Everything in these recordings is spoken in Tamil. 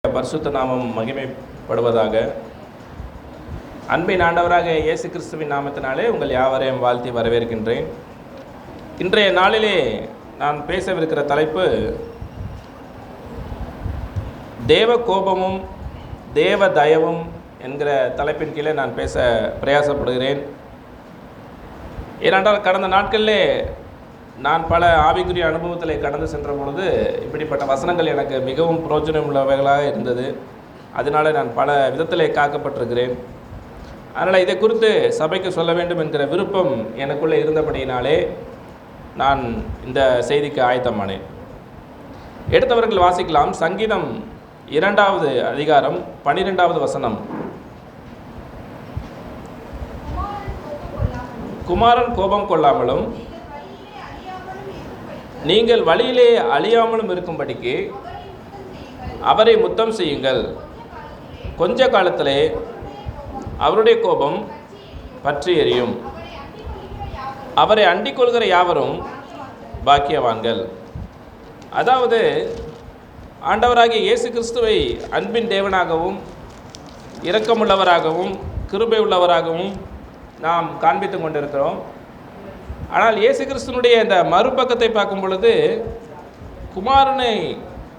பரிசுத்த நாமம் மகிமைப்படுவதாக. அன்பின் ஆண்டவராக இயேசு கிறிஸ்துவின் நாமத்தினாலே உங்கள் யாவரையும் வாழ்த்தி வரவேற்கின்றேன். இன்றைய நாளிலே நான் பேசவிருக்கிற தலைப்பு தேவ கோபமும் தேவ தயவும் என்கிற தலைப்பின் கீழே நான் பேச பிரயாசப்படுகிறேன். ஏனென்றால் கடந்த நாட்களிலே நான் பல ஆவிக்குரிய அனுபவத்தில் கடந்து சென்ற பொழுது இப்படிப்பட்ட வசனங்கள் எனக்கு மிகவும் பிரயோஜனம் உள்ளவைகளாக இருந்தது. அதனால் நான் பல விதத்தில் காக்கப்பட்டிருக்கிறேன். அதனால் இதை குறித்து சபைக்கு சொல்ல வேண்டும் என்கிற விருப்பம் எனக்குள்ளே இருந்தபடியினாலே நான் இந்த செய்திக்கு ஆயத்தமானேன். எடுத்தவர்கள் வாசிக்கலாம். சங்கீதம் 2வது அதிகாரம் 12வது வசனம். குமாரன் கோபம் கொள்ளாமலும் நீங்கள் வழியிலே அழியாமலும் இருக்கும்படிக்கு அவரை முத்தம் செய்யுங்கள். கொஞ்ச காலத்திலே அவருடைய கோபம் பற்றி எரியும். அவரை அண்டிக் கொள்கிற யாவரும் பாக்கியவான்கள். அதாவது ஆண்டவராகிய இயேசு கிறிஸ்துவை அன்பின் தேவனாகவும் இரக்கமுள்ளவராகவும் கிருபை உள்ளவராகவும் நாம் காண்பித்து கொண்டிருக்கிறோம். ஆனால் இயேசு கிறிஸ்துனுடைய இந்த மறுபக்கத்தை பார்க்கும் பொழுது குமாரனை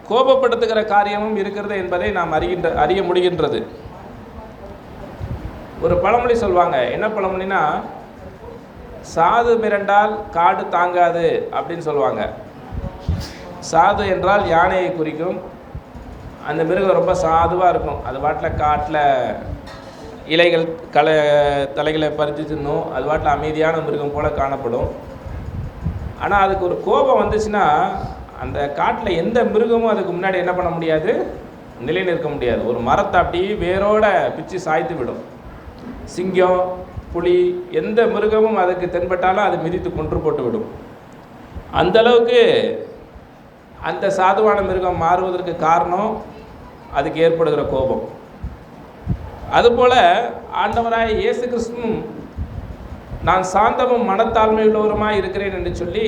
கோபப்படுத்துகிற காரியமும் இருக்கிறது என்பதை நாம் அறிய முடிகின்றது. ஒரு பழமொழி சொல்வாங்க. என்ன பழமொழினா, சாது மிரண்டால் காடு தாங்காது அப்படின்னு சொல்லுவாங்க. சாது என்றால் யானையை குறிக்கும். அந்த மிருகம் ரொம்ப சாதுவாக இருக்கும். அது பாட்டில் காட்டில் இலைகள் தலைகளை பறித்து தின்னும். அது பாட்டில் அமைதியான மிருகம் போல் காணப்படும். ஆனால் அதுக்கு ஒரு கோபம் வந்துச்சுன்னா அந்த காட்டில் எந்த மிருகமும் அதுக்கு முன்னாடி என்ன பண்ண முடியாது, நிலை நிற்க முடியாது. ஒரு மரத்தை அப்படி வேரோட பிச்சு சாய்த்து விடும். சிங்கம், புலி, எந்த மிருகமும் அதுக்கு தென்பட்டாலும் அது மிதித்து கொன்று போட்டு விடும். அந்தளவுக்கு அந்த சாதுவான மிருகம் மாறுவதற்கு காரணம் அதுக்கு ஏற்படுகிற கோபம். அதுபோல் ஆண்டவராய் இயேசு கிறிஸ்துவும் நான் சாந்தமும் மனத்தாழ்மை உள்ளவருமாய் இருக்கிறேன் என்று சொல்லி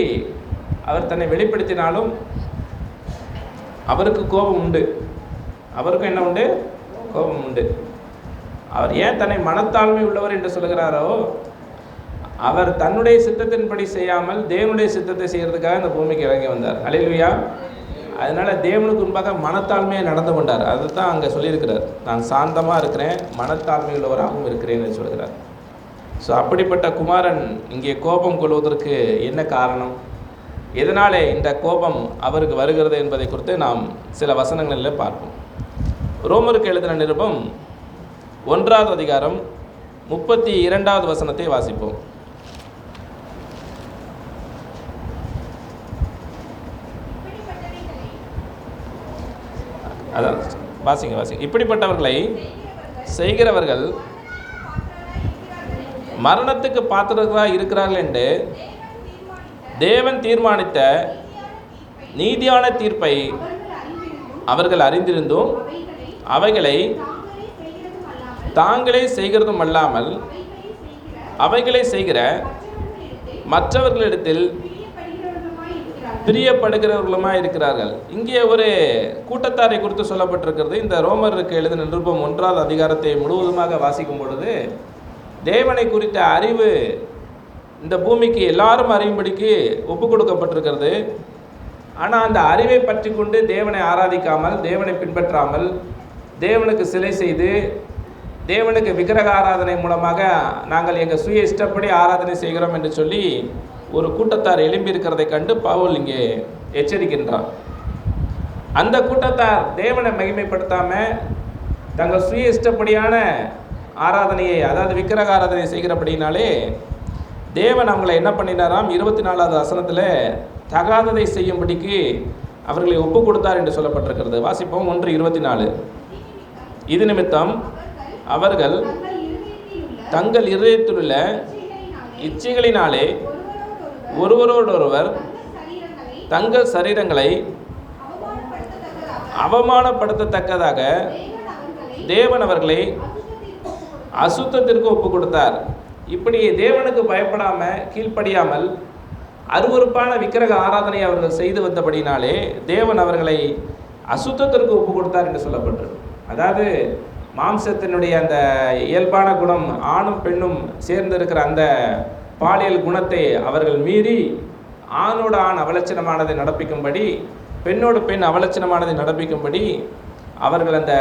அவர் தன்னை வெளிப்படுத்தினாலும் அவருக்கு கோபம் உண்டு. அவருக்கும் என்ன உண்டு? கோபம் உண்டு. அவர் ஏன் தன்னை மனத்தாழ்மை உள்ளவர் என்று சொல்கிறாரோ, அவர் தன்னுடைய சித்தத்தின்படி செய்யாமல் தேவனுடைய சித்தத்தை செய்கிறதுக்காக இந்த பூமிக்கு இறங்கி வந்தார். அல்லேலூயா. அதனால் தேவனுக்கு முன்பாக மனத்தாழ்மையை நடந்து கொண்டார். அதை தான் அங்கே சொல்லியிருக்கிறார். நான் சாந்தமாக இருக்கிறேன், மனத்தாழ்மை உள்ளவராகவும் இருக்கிறேன்னு சொல்கிறார். ஸோ அப்படிப்பட்ட குமாரன் இங்கே கோபம் கொள்வதற்கு என்ன காரணம், எதனாலே இந்த கோபம் அவருக்கு வருகிறது என்பதை குறித்து நாம் சில வசனங்களில் பார்ப்போம். ரோமருக்கு எழுதின நிருபம் 1வது அதிகாரம் 32வது வசனத்தை வாசிப்போம். அதான் வாசிங்க. இப்படிப்பட்டவர்களை செய்கிறவர்கள் மரணத்துக்கு பாத்திரர்களாக இருக்கிறார்கள் என்று தேவன் தீர்மானித்த நீதியான தீர்ப்பை அவர்கள் அறிந்திருந்தும் அவைகளை தாங்களே செய்கிறதும் அல்லாமல் அவைகளை செய்கிற மற்றவர்களிடத்தில் பிரியப்படுகிறவர்களுமாய் இருக்கிறார்கள். இங்கே ஒரு கூட்டத்தாரை குறித்து சொல்லப்பட்டிருக்கிறது. இந்த ரோமருக்கு எழுதின நிருபம் 1வது அதிகாரத்தை முழுவதுமாக வாசிக்கும் பொழுது தேவனை குறித்த அறிவு இந்த பூமிக்கு எல்லாரும் அறியும்படிக்கு ஒப்பு கொடுக்கப்பட்டிருக்கிறது. ஆனால் அந்த அறிவை பற்றி கொண்டு தேவனை ஆராதிக்காமல், தேவனை பின்பற்றாமல், தேவனுக்கு சிலை செய்து தேவனுக்கு விக்கிரக ஆராதனை மூலமாக நாங்கள் எங்கள் சுய இஷ்டப்படி ஆராதனை செய்கிறோம் என்று சொல்லி ஒரு கூட்டத்தார் எழும்பியிருக்கிறதை கண்டு பவுல் இங்கே எச்சரிக்கின்றார். அந்த கூட்டத்தார் தேவனை மகிமைப்படுத்தாமல் தங்கள் சுய இஷ்டப்படியான ஆராதனையை, அதாவது விக்கிரக ஆராதனை செய்கிறபடினாலே தேவன் அவங்களை என்ன பண்ணினாராம், 24வது வசனத்தில் தகாததை செய்யும்படிக்கு அவர்களை ஒப்பு கொடுத்தார் என்று சொல்லப்பட்டிருக்கிறது. வாசிப்போம். 1:24. இது நிமித்தம் அவர்கள் தங்கள் இருதயத்திலுள்ள இச்சைகளினாலே ஒருவரோடொருவர் தங்கள் சரீரங்களை அவமானப்படுத்தத்தக்கதாக தேவன் அவர்களை அசுத்தத்திற்கு ஒப்பு கொடுத்தார். இப்படி தேவனுக்கு பயப்படாமல் கீழ்ப்படியாமல் அருவருப்பான விக்கிரக ஆராதனை அவர்கள் செய்து வந்தபடினாலே தேவன் அவர்களை அசுத்தத்திற்கு ஒப்பு கொடுத்தார் என்று சொல்லப்பட்டிருக்கு. அதாவது மாம்சத்தினுடைய அந்த இயல்பான குணம், ஆணும் பெண்ணும் சேர்ந்து இருக்கிற அந்த பாலியல் குணத்தை அவர்கள் மீறி ஆணோடு ஆண் அவலட்சணமானதை நடப்பிக்கும்படி, பெண்ணோடு பெண் அவலட்சணமானதை நடப்பிக்கும்படி அவர்கள் அந்த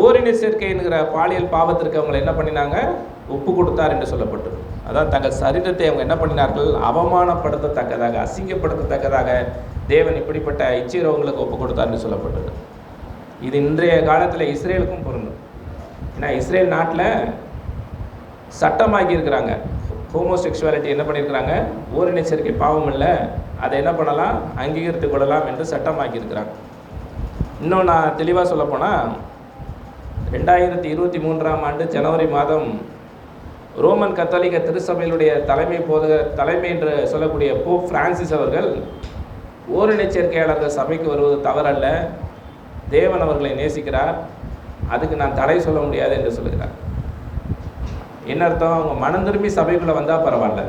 ஓரின சேர்க்கை என்கிற பாலியல் பாவத்திற்கு அவங்களை என்ன பண்ணினாங்க, ஒப்பு கொடுத்தார் என்று சொல்லப்பட்டது. அதாவது தங்கள் சரீரத்தை அவங்க என்ன பண்ணினார்கள், அவமானப்படுத்தத்தக்கதாக, அசிங்கப்படுத்தத்தக்கதாக தேவன் இப்படிப்பட்ட இச்சைரோகங்களுக்கு ஒப்பு கொடுத்தார் என்று சொல்லப்பட்டது. இது இன்றைய காலத்தில் இஸ்ரேலுக்கும் பொருந்தும். ஏன்னா இஸ்ரேல் நாட்டில் சட்டமாக்கி இருக்கிறாங்க, ஹோமோசெக்சுவாலிட்டி என்ன பண்ணியிருக்கிறாங்க, ஓரின சேர்க்கை பாவம் இல்லை, அதை என்ன பண்ணலாம், அங்கீகரித்து கொள்ளலாம் என்று சட்டமாக்கி இருக்கிறாங்க. இன்னும் நான் தெளிவாக சொல்லப்போனால் 2023ஆம் ஆண்டு ஜனவரி மாதம் ரோமன் கத்தோலிக்க திருச்சபையினுடைய தலைமை என்று சொல்லக்கூடிய போப் பிரான்சிஸ் அவர்கள் ஓரின சேர்க்கையாளர்கள் சபைக்கு வருவது தவறல்ல, தேவன் அவர்களை நேசிக்கிறார், அதுக்கு நான் தடை சொல்ல முடியாது என்று சொல்லுகிறார். என்ன அர்த்தம், அவங்க மனம் திரும்பி சபைக்குள்ளே வந்தால் பரவாயில்ல,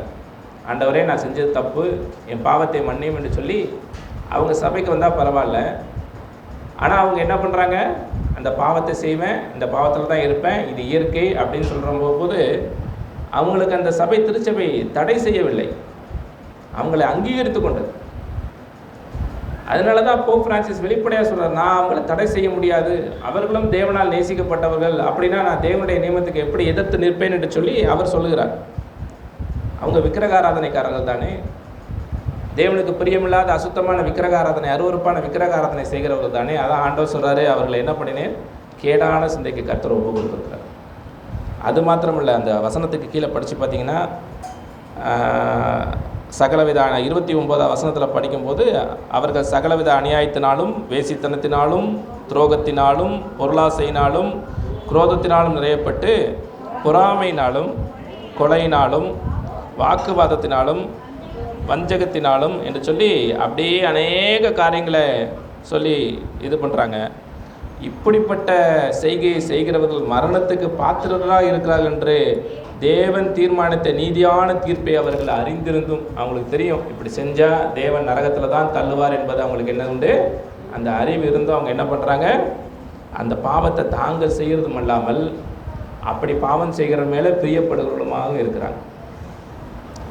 ஆண்டவரே நான் செஞ்சது தப்பு, என் பாவத்தை மன்னியும் என்று சொல்லி அவங்க சபைக்கு வந்தால் பரவாயில்ல. ஆனால் அவங்க என்ன பண்ணுறாங்க, அந்த பாவத்தை செய்வேன், இந்த பாவத்தில் தான் இருப்பேன், இது இயற்கை அப்படின்னு சொல்கிற போது அவங்களுக்கு அந்த சபை திருச்சபை தடை செய்யவில்லை, அவங்களை அங்கீகரித்து கொண்டது. அதனால தான் போப் பிரான்சிஸ் வெளிப்படையாக சொல்கிறார், நான் அவங்களை தடை செய்ய முடியாது, அவர்களும் தேவனால் நேசிக்கப்பட்டவர்கள், அப்படின்னா நான் தேவனுடைய நியமத்துக்கு எப்படி எதிர்த்து நிற்பேன் என்று சொல்லி அவர் சொல்லுகிறார். அவங்க விக்கிரகாராதனைக்காரர்கள் தானே, தேவனுக்கு பிரியமில்லாத அசுத்தமான விக்கிரகாராதனை, அருவருப்பான விக்கிரகாராதனை செய்கிறவர்கள் தானே. அதான் ஆண்டவர் சொல்கிறாரு, அவர்களை என்ன பண்ணினேன், கேடான சிந்தைக்கு கர்த்தர் ஒப்பு கொடுத்துருக்கிறார். அது மாத்திரமில்லை, அந்த வசனத்துக்கு கீழே படித்து பார்த்தீங்கன்னா சகலவித 29ஆம் வசனத்தில் படிக்கும்போது, அவர்கள் சகலவித அநியாயத்தினாலும் வேசித்தனத்தினாலும் துரோகத்தினாலும் பொருளாசையினாலும் குரோதத்தினாலும் நிறையப்பட்டு பொறாமையினாலும் கொலையினாலும் வாக்குவாதத்தினாலும் வஞ்சகத்தினாலும் என்று சொல்லி அப்படியே அநேக காரியங்களை சொல்லி இது பண்ணுறாங்க. இப்படிப்பட்ட செய்கையை செய்கிறவர்கள் மரணத்துக்கு பாத்திரர்களாக இருக்கிறார்கள் என்று தேவன் தீர்மானித்த நீதியான தீர்ப்பை அவர்கள் அறிந்திருந்தும், அவங்களுக்கு தெரியும் இப்படி செஞ்சால் தேவன் நரகத்தில் தான் தள்ளுவார் என்பது அவங்களுக்கு என்ன உண்டு, அந்த அறிவு இருந்தும் அவங்க என்ன பண்ணுறாங்க, அந்த பாவத்தை தாங்கள் செய்கிறதும் அல்லாமல் அப்படி பாவம் செய்கிற மேலே பிரியப்படுகிறவர்களுமாக இருக்கிறாங்க.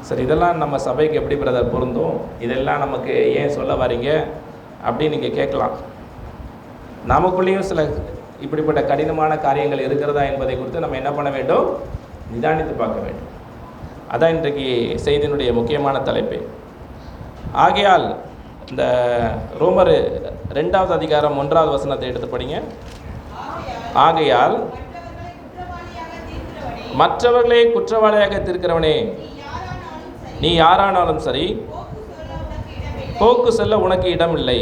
சரி, இதெல்லாம் நம்ம சபைக்கு எப்படி பிரதர் பொருந்தும், இதெல்லாம் நமக்கு ஏன் சொல்ல வரீங்க அப்படின்னு நீங்கள் கேட்கலாம். நமக்குள்ளேயும் சில இப்படிப்பட்ட கடினமான காரியங்கள் இருக்கிறதா என்பதை குறித்து நம்ம என்ன பண்ண வேண்டும், நிதானித்து பார்க்க வேண்டும். அதான் இன்றைக்கு செய்தியினுடைய முக்கியமான தலைப்பு. ஆகையால் இந்த ரோமர் 2ஆம் அதிகாரம் 1ஆவது வசனத்தை எடுத்து படிங்க. ஆகையால் மற்றவர்களை குற்றவாளியாக தீர்க்கிறவனே, நீ யாரானாலும் சரி, போக்கு சொல்ல உனக்கு இடமில்லை.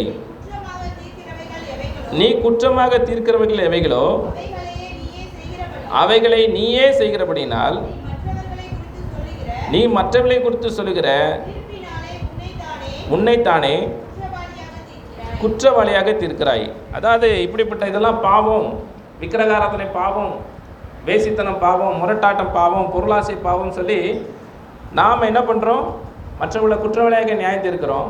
நீ குற்றமாக தீர்க்கிறவர்கள் எவைகளோ அவைகளை நீயே செய்கிறபடினால் நீ மற்றவர்களை குறித்து சொல்லுகிற உன்னைத்தானே குற்றவாளியாக தீர்க்கிறாய். அதாவது இப்படிப்பட்ட இதெல்லாம் பாவம், விக்கிரகாராதனை பாவம், வேசித்தனம் பாவம், முரட்டாட்டம் பாவம், பொருளாசை பாவம் சொல்லி நாம் என்ன பண்ணுறோம், மற்றவர்களை குற்றவாளியாக நியாயம் தீர்க்கிறோம்.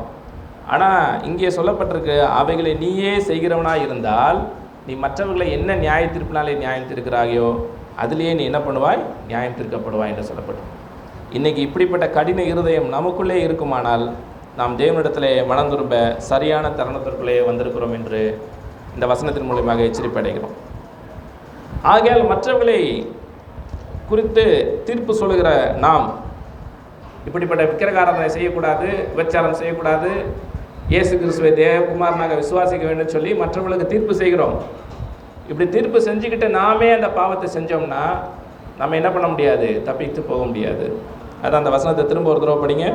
ஆனால் இங்கே சொல்லப்பட்டிருக்கு, அவைகளை நீயே செய்கிறவனாக இருந்தால் நீ மற்றவர்களை என்ன நியாய தீர்ப்பினாலே நியாயம் தீர்க்கிறாயோ அதிலேயே நீ என்ன பண்ணுவாய், நியாயம் தீர்க்கப்படுவாய் என்று சொல்லப்படும். இன்றைக்கி இப்படிப்பட்ட கடின இருதயம் நமக்குள்ளே இருக்குமானால் நாம் தேவனிடத்திலே மனம் திரும்ப சரியான தருணத்திற்குள்ளே வந்திருக்கிறோம் என்று இந்த வசனத்தின் மூலமாக எச்சரிப்பு அடைகிறோம். ஆகையால் மற்றவர்களை குறித்து தீர்ப்பு சொல்லுகிற நாம் இப்படிப்பட்ட விக்கிரகாராதனை செய்யக்கூடாது, விபச்சாரம் செய்யக்கூடாது, இயேசு கிறிஸ்துவை தேவகுமாரனாக விசுவாசிக்க வேண்டும் சொல்லி மற்றவர்களுக்கு தீர்ப்பு செய்கிறோம். இப்படி தீர்ப்பு செஞ்சுக்கிட்டு நாமே அந்த பாவத்தை செஞ்சோம்னா நம்ம என்ன பண்ண முடியாது, தப்பித்து போக முடியாது. அதான் அந்த வசனத்தை திரும்ப ஒரு தடவை படிங்க.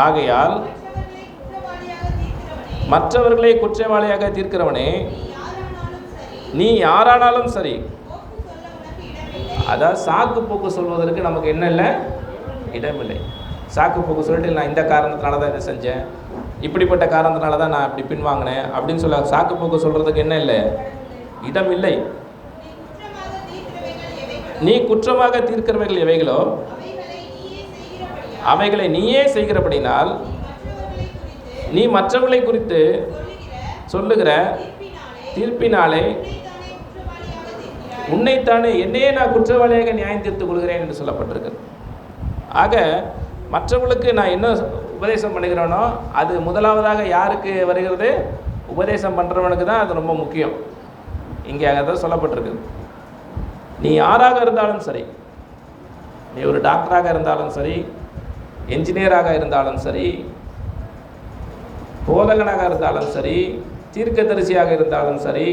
ஆகையால் மற்றவர்களை குற்றவாளியாக தீர்க்கிறவனே, நீ யாரானாலும் சரி. அதாவது சாக்கு போக்கு சொல்வதற்கு நமக்கு என்ன இல்லை, இடமில்லை. சாக்கு போக்கு சொல்லிட்டு நான் இந்த காரணத்தினால தான் இதை செஞ்சேன், இப்படிப்பட்ட காரணத்தினால தான் நான் இப்படி பின்வாங்கினேன் அப்படின்னு சொல்ல சாக்கு போக்கு சொல்கிறதுக்கு என்ன இல்லை, இடம் இல்லை. நீ குற்றமாக தீர்க்கிறவைகள் எவைகளோ அவைகளை நீயே செய்கிறபடினால் நீ மற்றவர்களை குறித்து சொல்லுகிற தீர்ப்பினாலே உன்னைத்தானே என்னையே நான் குற்றவாளியாக நியாயம் தீர்த்துக் கொள்கிறேன் என்று சொல்லப்பட்டிருக்கிறது. ஆக மற்றவர்களுக்கு நான் என்ன உபதேசம் பண்ணுகிறேனோ அது முதலாவதாக யாருக்கு வருகிறது? உபதேசம் பண்ணுறவனுக்கு தான் அது ரொம்ப முக்கியம். இங்கே அதான் சொல்லப்பட்டிருக்குது. நீ யாராக இருந்தாலும் சரி, நீ ஒரு டாக்டராக இருந்தாலும் சரி, என்ஜினியராக இருந்தாலும் சரி, போதகனாக இருந்தாலும் சரி, தீர்க்கதரிசியாக இருந்தாலும் சரி,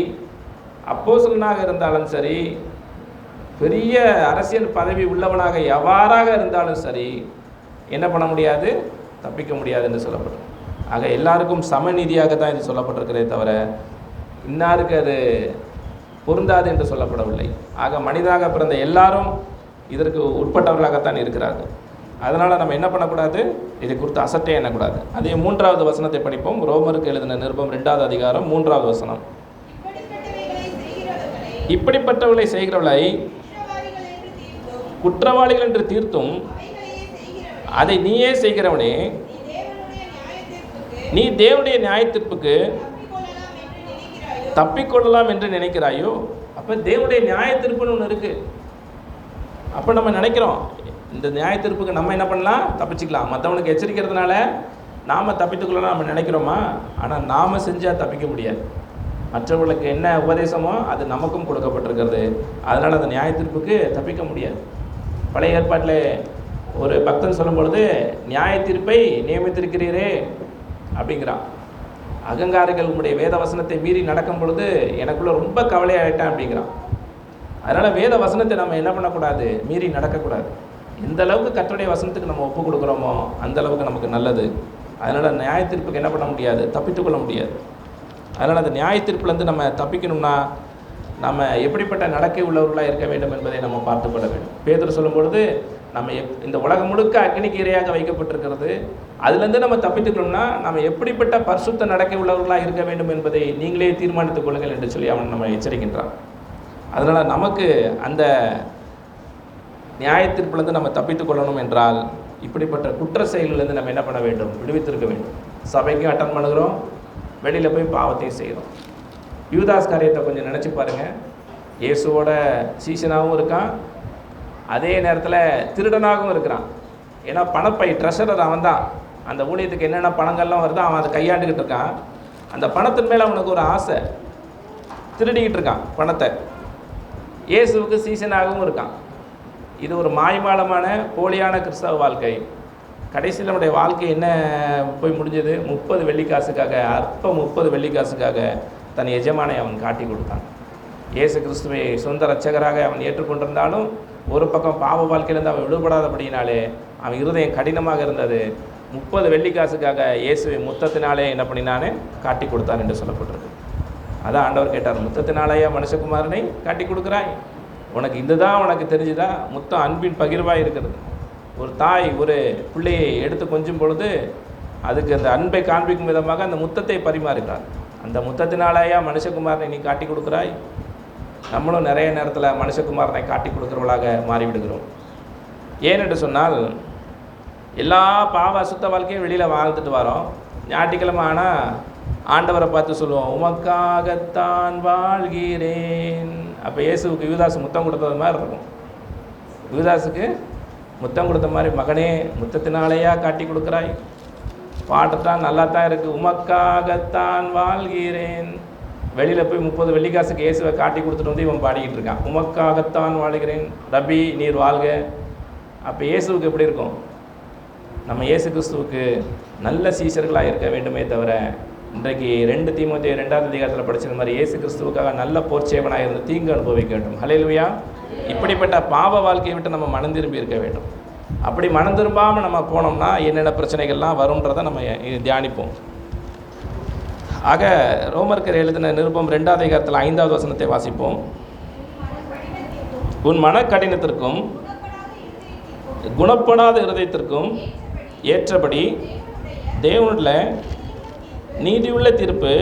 அப்போஸ்தலனாக இருந்தாலும் சரி, பெரிய அரசியல் பதவி உள்ளவனாக எவ்வாறாக இருந்தாலும் சரி, என்ன பண்ண முடியாது? தப்பிக்க முடியாது என்று சொல்லப்படும். ஆக எல்லாருக்கும் சமநீதியாக தான் இது சொல்லப்பட்டிருக்கிறதே தவிர இன்னாருக்கு அது பொருந்தாது என்று சொல்லப்படவில்லை. ஆக மனிதனாக பிறந்த எல்லாரும் இதற்கு உட்பட்டவர்களாகத்தான் இருக்கிறார்கள். அதனால் நம்ம என்ன பண்ணக்கூடாது? இதை குறித்து அசட்டே எண்ணக்கூடாது. அதே 3வது வசனத்தை படிப்போம். ரோமருக்கு எழுதின நிருபம் 2வது அதிகாரம் 3வது வசனம். இப்படிப்பட்டவர்களை செய்கிறவளை குற்றவாளிகள் என்று தீர்த்தும் அதை நீயே செய்கிறவனே, நீ தேவனுடைய நியாயத்தீர்ப்புக்கு தப்பிக்கொள்ளலாம் என்று நினைக்கிறாயோ? அப்போ தேவனுடைய நியாயத்தீர்ப்புன்னு ஒன்று இருக்குது. அப்போ நம்ம நினைக்கிறோம் இந்த நியாயத்தீர்ப்புக்கு நம்ம என்ன பண்ணலாம்? தப்பிச்சுக்கலாம். மற்றவனுக்கு எச்சரிக்கிறதுனால நாம் தப்பித்துக்கொள்ளலாம் நம்ம நினைக்கிறோமா? ஆனால் நாம் செஞ்சால் தப்பிக்க முடியாது. மற்றவர்களுக்கு என்ன உபதேசமோ அது நமக்கும் கொடுக்கப்பட்டிருக்கிறது. அதனால் அந்த நியாயத்தீர்ப்புக்கு தப்பிக்க முடியாது. பழைய ஏற்பாட்டில் ஒரு பக்தன் சொல்லும் பொழுது, நியாய தீர்ப்பை நியமித்திருக்கிறீரே அப்படிங்கிறான். அகங்காரிகள் உங்களுடைய வேத வசனத்தை மீறி நடக்கும் பொழுது எனக்குள்ள ரொம்ப கவலையாயிட்டேன் அப்படிங்கிறான். அதனால் வேத வசனத்தை நம்ம என்ன பண்ணக்கூடாது? மீறி நடக்கக்கூடாது. எந்த அளவுக்கு கர்த்தருடைய வசனத்துக்கு நம்ம ஒப்பு கொடுக்குறோமோ அந்த அளவுக்கு நமக்கு நல்லது. அதனால் நியாய தீர்ப்புக்கு என்ன பண்ண முடியாது? தப்பித்துக்கொள்ள முடியாது. அதனால் அந்த நியாய தீர்ப்புலேருந்து நம்ம தப்பிக்கணும்னா நம்ம எப்படிப்பட்ட நடக்கை உள்ளவர்களாக இருக்க வேண்டும் என்பதை நம்ம பார்த்துக்கொள்ள வேண்டும். பேதுரு சொல்லும் பொழுது நம்ம இந்த உலகம் முழுக்க அக்னிக்கு இரையாக வைக்கப்பட்டிருக்கிறது, அதுலேருந்து நம்ம தப்பித்துக்கணும்னா நம்ம எப்படிப்பட்ட பரிசுத்த நடக்கை உள்ளவர்களாக இருக்க வேண்டும் என்பதை நீங்களே தீர்மானித்துக் கொள்ளுங்கள் என்று சொல்லி அவன் நம்ம எச்சரிக்கின்றான். அதனால் நமக்கு அந்த நியாயத்தீர்ப்புலேருந்து நம்ம தப்பித்துக் கொள்ளணும் என்றால் இப்படிப்பட்ட குற்ற செயல்களிலிருந்து நம்ம என்ன பண்ண வேண்டும்? விடுவித்திருக்க வேண்டும். சபைக்கும் அட்டன் பண்ணுகிறோம், வெளியில் போய் பாவத்தையும் செய்கிறோம். யூதாஸ் காரியத்தை கொஞ்சம் நினச்சி பாருங்கள். இயேசுவோட சீசனாகவும் இருக்கான், அதே நேரத்தில் திருடனாகவும் இருக்கிறான். ஏன்னா பணப்பை ட்ரெஷரர் அவன் தான். அந்த ஊழியத்துக்கு என்னென்ன பணங்கள்லாம் வருதோ அவன் அதை கையாண்டுக்கிட்டு இருக்கான். அந்த பணத்தின் மேலே அவனுக்கு ஒரு ஆசை, திருடிக்கிட்டு இருக்கான் பணத்தை. இயேசுவுக்கு சீசனாகவும் இருக்கான். இது ஒரு மாய்மாலமான போலியான கிறிஸ்தவ வாழ்க்கை. கடைசியில் நம்முடைய வாழ்க்கை என்ன போய் முடிஞ்சது? 30 வெள்ளிக்காசுக்காக, அற்ப 30 வெள்ளிக்காசுக்காக தன் எஜமானை அவன் காட்டி கொடுத்தான். இயேசு கிறிஸ்துவை சொந்த இரட்சகராக அவன் ஏற்றுக்கொண்டிருந்தாலும் ஒரு பக்கம் பாவ வாழ்க்கையிலேருந்து அவன் விடுபடாதபடினாலே அவன் இருதயம் கடினமாக இருந்தது. 30 வெள்ளிக்காசுக்காக இயேசுவை முத்தத்தினாலே என்ன பண்ணினானே? காட்டி கொடுத்தான் என்று சொல்லப்பட்டிருக்கு. அதான் ஆண்டவர் கேட்டார், முத்தத்தினாலேயா மனுஷகுமாரனை காட்டி கொடுக்குறாய்? உனக்கு இதுதான் உனக்கு தெரிஞ்சுதா? முத்தம் அன்பின் பகிர்வாக இருக்கிறது. ஒரு தாய் ஒரு பிள்ளையை எடுத்து கொஞ்சம் பொழுது அதுக்கு அந்த அன்பை காண்பிக்கும் விதமாக அந்த முத்தத்தை பரிமாறுகிறார். அந்த முத்தத்தினாலேயா மனுஷகுமாரனை நீ காட்டி கொடுக்குறாய்? நம்மளும் நிறைய நேரத்தில் மனுஷகுமாரனை காட்டி கொடுக்குறவளாக மாறிவிடுகிறோம். ஏனென்று சொன்னால் எல்லா பாவ அசுத்த வாழ்க்கையும் வெளியில் வாழ்ந்துட்டு வரோம். ஞாயிற்றுக்கிழமை ஆனால் ஆண்டவரை பார்த்து சொல்லுவோம், உமக்காகத்தான் வாழ்கிறேன். அப்போ இயேசுவுக்கு யூதாசு முத்தம் கொடுத்தது மாதிரி இருக்கும். யூதாசுக்கு முத்தம் கொடுத்த மாதிரி, மகனே முத்தத்தினாலேயா காட்டி கொடுக்குறாய்? பாட்டுத்தான் நல்லா தான் இருக்குது, உமக்காகத்தான் வாழ்கிறேன். வெளியில் போய் 30 வெள்ளிக்காசுக்கு இயேசுவை காட்டி கொடுத்துட்டு வந்து இவன் பாடிக்கிட்டு இருக்கான், உமக்காகத்தான் வாழ்கிறேன் ரபி நீர் வாழ்க. அப்போ இயேசுவுக்கு எப்படி இருக்கும்? நம்ம இயேசு கிறிஸ்துவுக்கு நல்ல சீஷர்களாக இருக்க வேண்டுமே தவிர, இன்றைக்கு 2 தீமோத்தேயு 2வது அதிகாரத்தில் படிச்சது மாதிரி இயேசு கிறிஸ்துவுக்காக நல்ல போர்ச்சேவனாக இருந்து தீங்கு அனுபவிக்க வேண்டும். ஹல்லேலூயா. இப்படிப்பட்ட பாவ வாழ்க்கையை விட்டு நம்ம மனம் திரும்பி இருக்க வேண்டும். அப்படி மனம் திரும்பாமல் நம்ம போனோம்னா என்னென்ன பிரச்சனைகள்லாம் வரும்ன்றதை நம்ம தியானிப்போம். ஆக ரோமருக்கு எழுதின நிருபம் 2வது அதிகாரத்தில் 5வது வசனத்தை வாசிப்போம். உன் மன கடினத்திற்கும் குணப்படாத இருதயத்திற்கும் ஏற்றபடி தேவனுடைய நீதியுள்ள தீர்ப்பு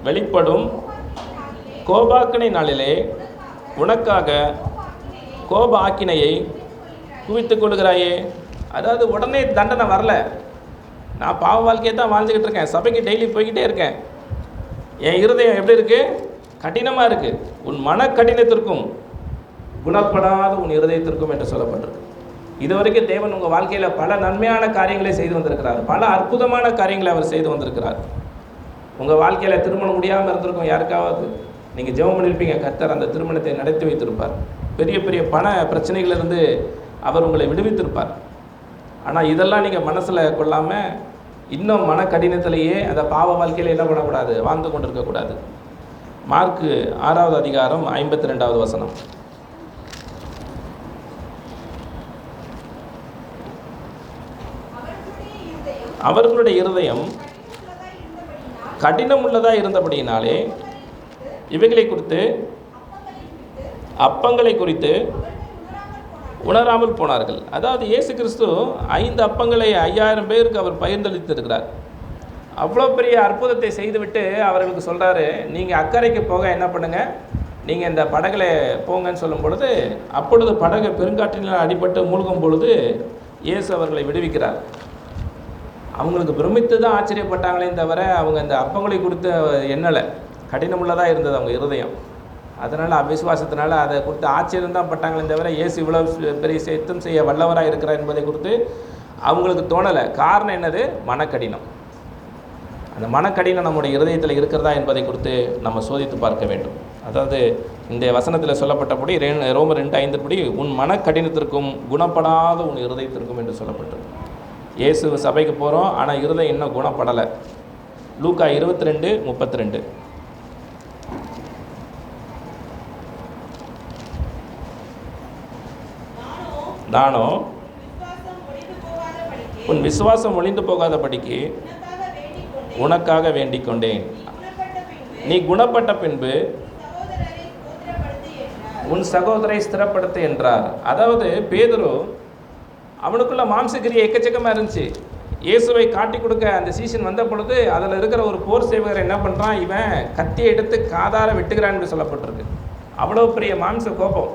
வெளிப்படும் கோபாக்கினை நாளிலே உனக்காக கோப ஆக்கினையை குவித்து கொள்கிறாயே. அதாவது உடனே தண்டனை வரல. நான் பாவ வாழ்க்கையை தான் வாழ்ந்துக்கிட்டு இருக்கேன், சபைக்கு டெய்லி போய்கிட்டே இருக்கேன், என் இருதயம் எப்படி இருக்குது? கடினமாக இருக்குது. உன் மன கடினத்திற்கும் குணப்படாத உன் இருதயத்திற்கும் என்று சொல்லப்பட்டிருக்கு. இதுவரைக்கும் தேவன் உங்கள் வாழ்க்கையில் பல நன்மையான காரியங்களை செய்து வந்திருக்கிறார். பல அற்புதமான காரியங்களை அவர் செய்து வந்திருக்கிறார். உங்கள் வாழ்க்கையில் திருமணம் முடியாமல் இருந்திருக்கும் யாருக்காவது, நீங்கள் ஜெபம் பண்ணியிருப்பீங்க, கர்த்தர் அந்த திருமணத்தை நடத்தி வைத்திருப்பார். பெரிய பெரிய பண பிரச்சனைகளிலிருந்து அவர் உங்களை விடுவித்திருப்பார். ஆனால் இதெல்லாம் நீங்கள் மனசில் கொள்ளாமல் இன்னும் மன கடினத்திலேயே அந்த பாவ வாழ்க்கையில் என்ன பண்ணக்கூடாது? வாழ்ந்து கொண்டு இருக்கக்கூடாது. மார்க்கு 6வது அதிகாரம் 52வது வசனம். அவர்களுடைய இருதயம் கடினம் உள்ளதாக இருந்தபடியினாலே இவைகளை குறித்து அப்பங்களை குறித்து உணராமல் போனார்கள். அதாவது இயேசு கிறிஸ்து 5 அப்பங்களை 5000 பேருக்கு அவர் பகிர்ந்தளித்திருக்கிறார். அவ்வளோ பெரிய அற்புதத்தை செய்துவிட்டு அவர்களுக்கு சொல்கிறாரு, நீங்கள் அக்கறைக்கு போக என்ன பண்ணுங்கள், நீங்கள் இந்த படகுல போங்கன்னு சொல்லும் பொழுது, அப்பொழுது படகு பெருங்காற்றினால் அடிபட்டு மூழ்கும் பொழுது இயேசு அவர்களை விடுவிக்கிறார். அவங்களுக்கு பிரமித்து தான் ஆச்சரியப்பட்டாங்களே தவிர அவங்க இந்த அப்பங்களை கொடுத்து எண்ணலை. கடினமுள்ளதாக இருந்தது அவங்க இருதயம். அதனால் அவிசுவாசத்தினால அதை கொடுத்து ஆச்சரியம் தான் பட்டாங்களே தவிர இயேசு இவ்வளோ பெரிய யுத்தம் செய்ய வல்லவராக இருக்கிறார் என்பதை கொடுத்து அவங்களுக்கு தோணலை. காரணம் என்னது? மனக்கடினம். அந்த மனக்கடினம் நம்முடைய இருதயத்தில் இருக்கிறதா என்பதை குறித்து நம்ம சோதித்து பார்க்க வேண்டும். அதாவது இந்த வசனத்தில் சொல்லப்பட்டபடி ரோமர் 2:5 படி உன் மனக்கடினத்திற்கும் குணப்படாத உன் இருதயத்திற்கும் என்று சொல்லப்பட்டது. இயேசு சபைக்கு போகிறோம், ஆனால் இருதயம் இன்னும் குணப்படலை. லூக்கா 22:32. நானோ உன் விசுவாசம் ஒழிந்து போகாதபடிக்கு உனக்காக வேண்டிக் கொண்டேன். நீ குணப்பட்ட பின்பு உன் சகோதரை ஸ்திரப்படுத்து என்றார். அதாவது பேதுரு அவனுக்குள்ள மாம்சக்கிரியை எக்கச்சக்கமாக இருந்துச்சு. இயேசுவை காட்டி கொடுக்க அந்த சீசன் வந்த பொழுது அதில் இருக்கிற ஒரு போர் சேவகர் என்ன பண்ணுறான், இவன் கத்தியை எடுத்து காதார வெட்டுகிறான் என்று சொல்லப்பட்டிருக்கு. அவ்வளோ பெரிய மாம்ச கோபம்.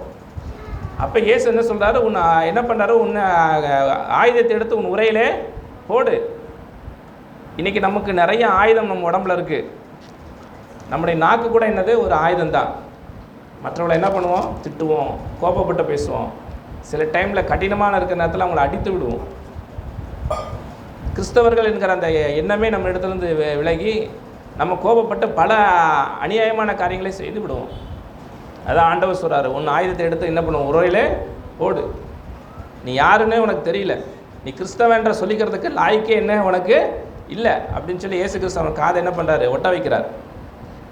அப்போ இயேசு என்ன சொல்கிறாரு, உன்னை என்ன பண்ணுறாரு, உன்னை ஆயுதத்தை எடுத்து உன் உரையிலே போடு. இன்றைக்கி நமக்கு நிறைய ஆயுதம் நம்ம உடம்புல இருக்குது. நம்முடைய நாக்கு கூட என்னது? ஒரு ஆயுதம்தான். மற்றவங்களை என்ன பண்ணுவோம்? திட்டுவோம், கோபப்பட்டு பேசுவோம். சில டைமில் கடினமான இருக்கிற நேரத்தில் அவங்கள அடித்து விடுவோம். கிறிஸ்தவர்கள் என்கிற அந்த எண்ணமே நம்ம இடத்துலேருந்து விலகி நம்ம கோபப்பட்டு பல அநியாயமான காரியங்களை செய்து விடுவோம். அதான் ஆண்டவர் சொல்கிறாரு, உன் ஆயுதத்தை எடுத்து என்ன பண்ணுவோம்? உரையிலே போடு. நீ யாருன்னே உனக்கு தெரியல, நீ கிறிஸ்தவன்ற சொல்லிக்கிறதுக்கு லாய்க்கே என்ன உனக்கு இல்லை அப்படின்னு சொல்லி இயேசு கிறிஸ்து அவன் காதை என்ன பண்ணுறாரு? ஒட்ட வைக்கிறார்.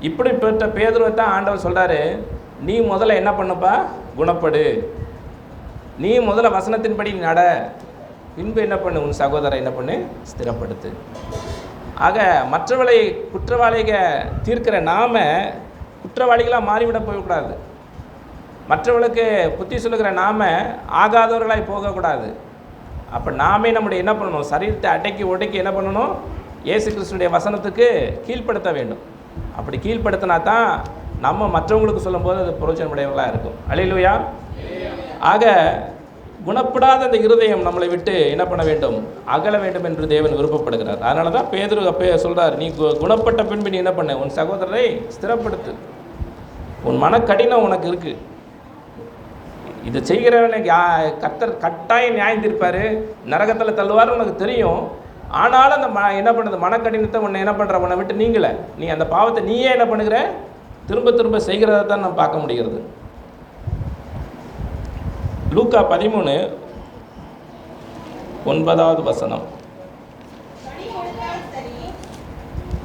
இப்படிப்பட்ட பேதுருவை தான் ஆண்டவர் சொல்கிறாரு, நீ முதல்ல என்ன பண்ணுப்பா? குணப்படு. நீ முதல்ல வசனத்தின்படி நட, பின்பு என்ன பண்ணு? உன் சகோதரரை என்ன பண்ணு? ஸ்திரப்படுத்து. ஆக மற்றவர்களை குற்றவாளிக தீர்க்கிற நாம குற்றவாளிகளாக மாறிவிட போகக்கூடாது. மற்றவர்களுக்கு புத்தி சொல்லுகிற நாம ஆகாதவர்களாய் போகக்கூடாது. அப்போ நாமே நம்முடைய என்ன பண்ணணும்? சரீரத்தை அடக்கி ஒடுக்கி என்ன பண்ணணும்? இயேசு கிறிஸ்துடைய வசனத்துக்கு கீழ்ப்படுத்த வேண்டும். அப்படி கீழ்ப்படுத்தினா தான் நம்ம மற்றவங்களுக்கு சொல்லும்போது அது பிரயோஜனமுடையவர்களாக இருக்கும். அல்லேலூயா. ஆக குணப்படாத அந்த இருதயம் நம்மளை விட்டு என்ன பண்ண வேண்டும்? அகல வேண்டும் என்று தேவன் விருப்பப்படுகிறார். அதனால தான் பேதுரு அப்போ சொல்கிறார், நீ குணப்பட்ட பின்பு நீ என்ன பண்ண? உன் சகோதரரை ஸ்திரப்படுத்து. உன் மனக்கடினம் உனக்கு இருக்குது. இதை செய்கிறவனுக்கு கர்த்தர் கட்டாயம் நியாயம் தீர்ப்பார், நரகத்தில் தள்ளுவார் உனக்கு தெரியும். ஆனாலும் அந்த என்ன பண்ணுறது? மனக்கடினத்தை உன்னை என்ன பண்ணுற? உன்னை விட்டு நீங்கள நீ அந்த பாவத்தை நீயே என்ன பண்ணுகிற? திரும்ப திரும்ப செய்கிறத தான் நம்ம பார்க்க முடிகிறது. லூக்கா 13:9 வசனம்.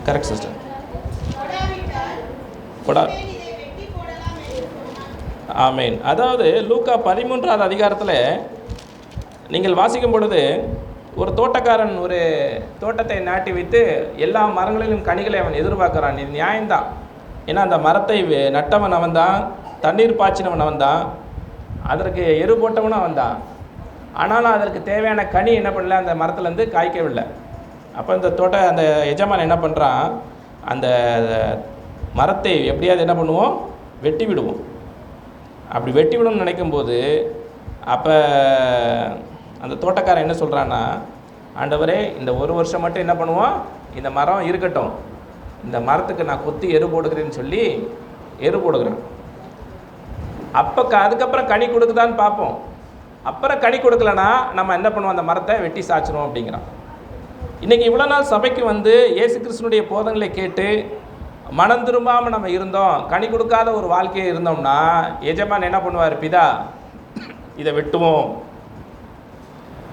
Correct sister. ஆமேன். அதாவது லூக்கா 13வது அதிகாரத்தில் நீங்கள் வாசிக்கும் பொழுது ஒரு தோட்டக்காரன் ஒரு தோட்டத்தை நாட்டி வைத்து எல்லா மரங்களிலும் கனிகளை அவன் எதிர்பார்க்குறான். இது நியாயம்தான். ஏன்னா அந்த மரத்தை நட்டவன் அவன் தான், தண்ணீர் பாய்ச்சினவன் அவன் தான், அதற்கு எரு போட்டவனும் அவன் தான். ஆனாலும் அதற்கு தேவையான கனி என்ன பண்ணல? அந்த மரத்துலேருந்து காய்க்கவில்லை. அப்போ அந்த எஜமான் என்ன பண்ணுறான்? அந்த மரத்தை எப்படியாவது என்ன பண்ணுவோம்? வெட்டி விடுவோம். அப்படி வெட்டி விடணும்னு நினைக்கும்போது அப்போ அந்த தோட்டக்காரன் என்ன சொல்கிறான்னா, ஆண்டவரே இந்த ஒரு வருஷம் மட்டும் என்ன பண்ணுவோம்? இந்த மரம் இருக்கட்டும், இந்த மரத்துக்கு நான் கொத்தி எரு போடுகிறேன்னு சொல்லி எரு போடுகிறான். அப்போ அதுக்கப்புறம் கனி கொடுக்குதான்னு பார்ப்போம். அப்புறம் கனி கொடுக்கலன்னா நம்ம என்ன பண்ணுவோம், அந்த மரத்தை வெட்டி சாய்ச்சிரும் அப்படிங்கிறான். இன்றைக்கி இவ்வளோ நாள் சபைக்கு வந்து இயேசு கிறிஸ்துனுடைய போதங்களை கேட்டு மனம் திரும்பாமல் நம்ம இருந்தோம், கனி கொடுக்காத ஒரு வாழ்க்கையை இருந்தோம்னா எஜமான் என்ன பண்ணுவார், பிதா இதை வெட்டுவோம்,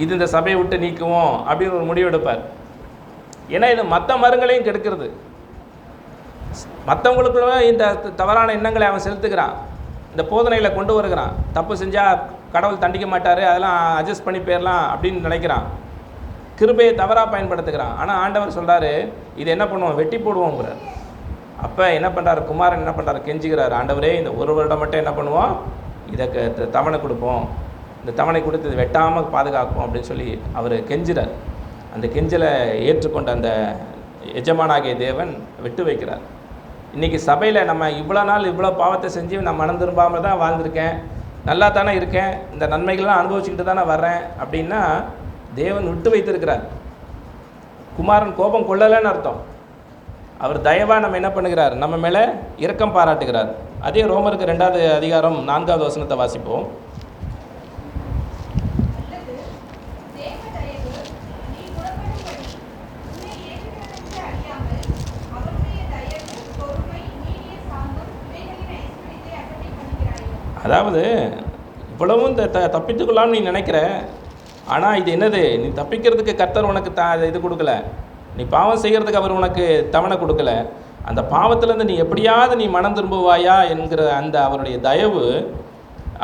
இது இந்த சபையை விட்டு நீக்குவோம் அப்படின்னு ஒரு முடிவு எடுப்பார். ஏன்னா இது மற்ற மரங்களையும் கெடுக்கிறது. மற்றவங்களுக்குள்ள இந்த தவறான எண்ணங்களை அவன் செலுத்துக்கிறான், இந்த போதனைகளை கொண்டு வருகிறான். தப்பு செஞ்சால் கடவுள் தண்டிக்க மாட்டார், அதெல்லாம் அட்ஜஸ்ட் பண்ணி போயிடலாம் அப்படின்னு நினைக்கிறான். கிருபையை தவறாக பயன்படுத்துகிறான். ஆனால் ஆண்டவர் சொல்கிறாரு, இது என்ன பண்ணுவோம், வெட்டி போடுவோங்கிறார். அப்போ என்ன பண்ணுறாரு, குமாரன் என்ன பண்ணுறாரு, கெஞ்சுகிறார், ஆண்டவரே இந்த ஒரு வருடம் மட்டும் என்ன பண்ணுவோம், இதை தவணை கொடுப்போம், இந்த தவணை கொடுத்து இதை வெட்டாமல் பாதுகாப்போம் அப்படின்னு சொல்லி அவர் கெஞ்சுறார். அந்த கெஞ்சலை ஏற்றுக்கொண்ட அந்த எஜமானாகிய தேவன் விட்டு வைக்கிறார். இன்றைக்கி சபையில் நம்ம இவ்வளோ நாள் இவ்வளோ பாவத்தை செஞ்சு நான் மனம் திரும்பாமல் தான் வாழ்ந்திருக்கேன், நல்லா தானே இருக்கேன், இந்த நன்மைகள்லாம் அனுபவிச்சுக்கிட்டு தானே வர்றேன் அப்படின்னா தேவன் விட்டு வைத்திருக்கிறார். குமாரன் கோபம் கொள்ளலைன்னு அர்த்தம். அவர் தயவாக நம்ம என்ன பண்ணுகிறார், நம்ம மேலே இரக்கம் பாராட்டுகிறார். அதே ரோமருக்கு 2வது அதிகாரம் 4வது வசனத்தை வாசிப்போம். அதாவது இவ்வளவும் இந்த தப்பித்துக்கொள்ளான்னு நீ நினைக்கிற, ஆனால் இது என்னது, நீ தப்பிக்கிறதுக்கு கர்த்தர் உனக்கு இது கொடுக்கல, நீ பாவம் செய்கிறதுக்கு அவர் உனக்கு தவணை கொடுக்கல. அந்த பாவத்திலேருந்து நீ எப்படியாவது நீ மனம் திரும்புவாயா என்கிற அந்த அவருடைய தயவு,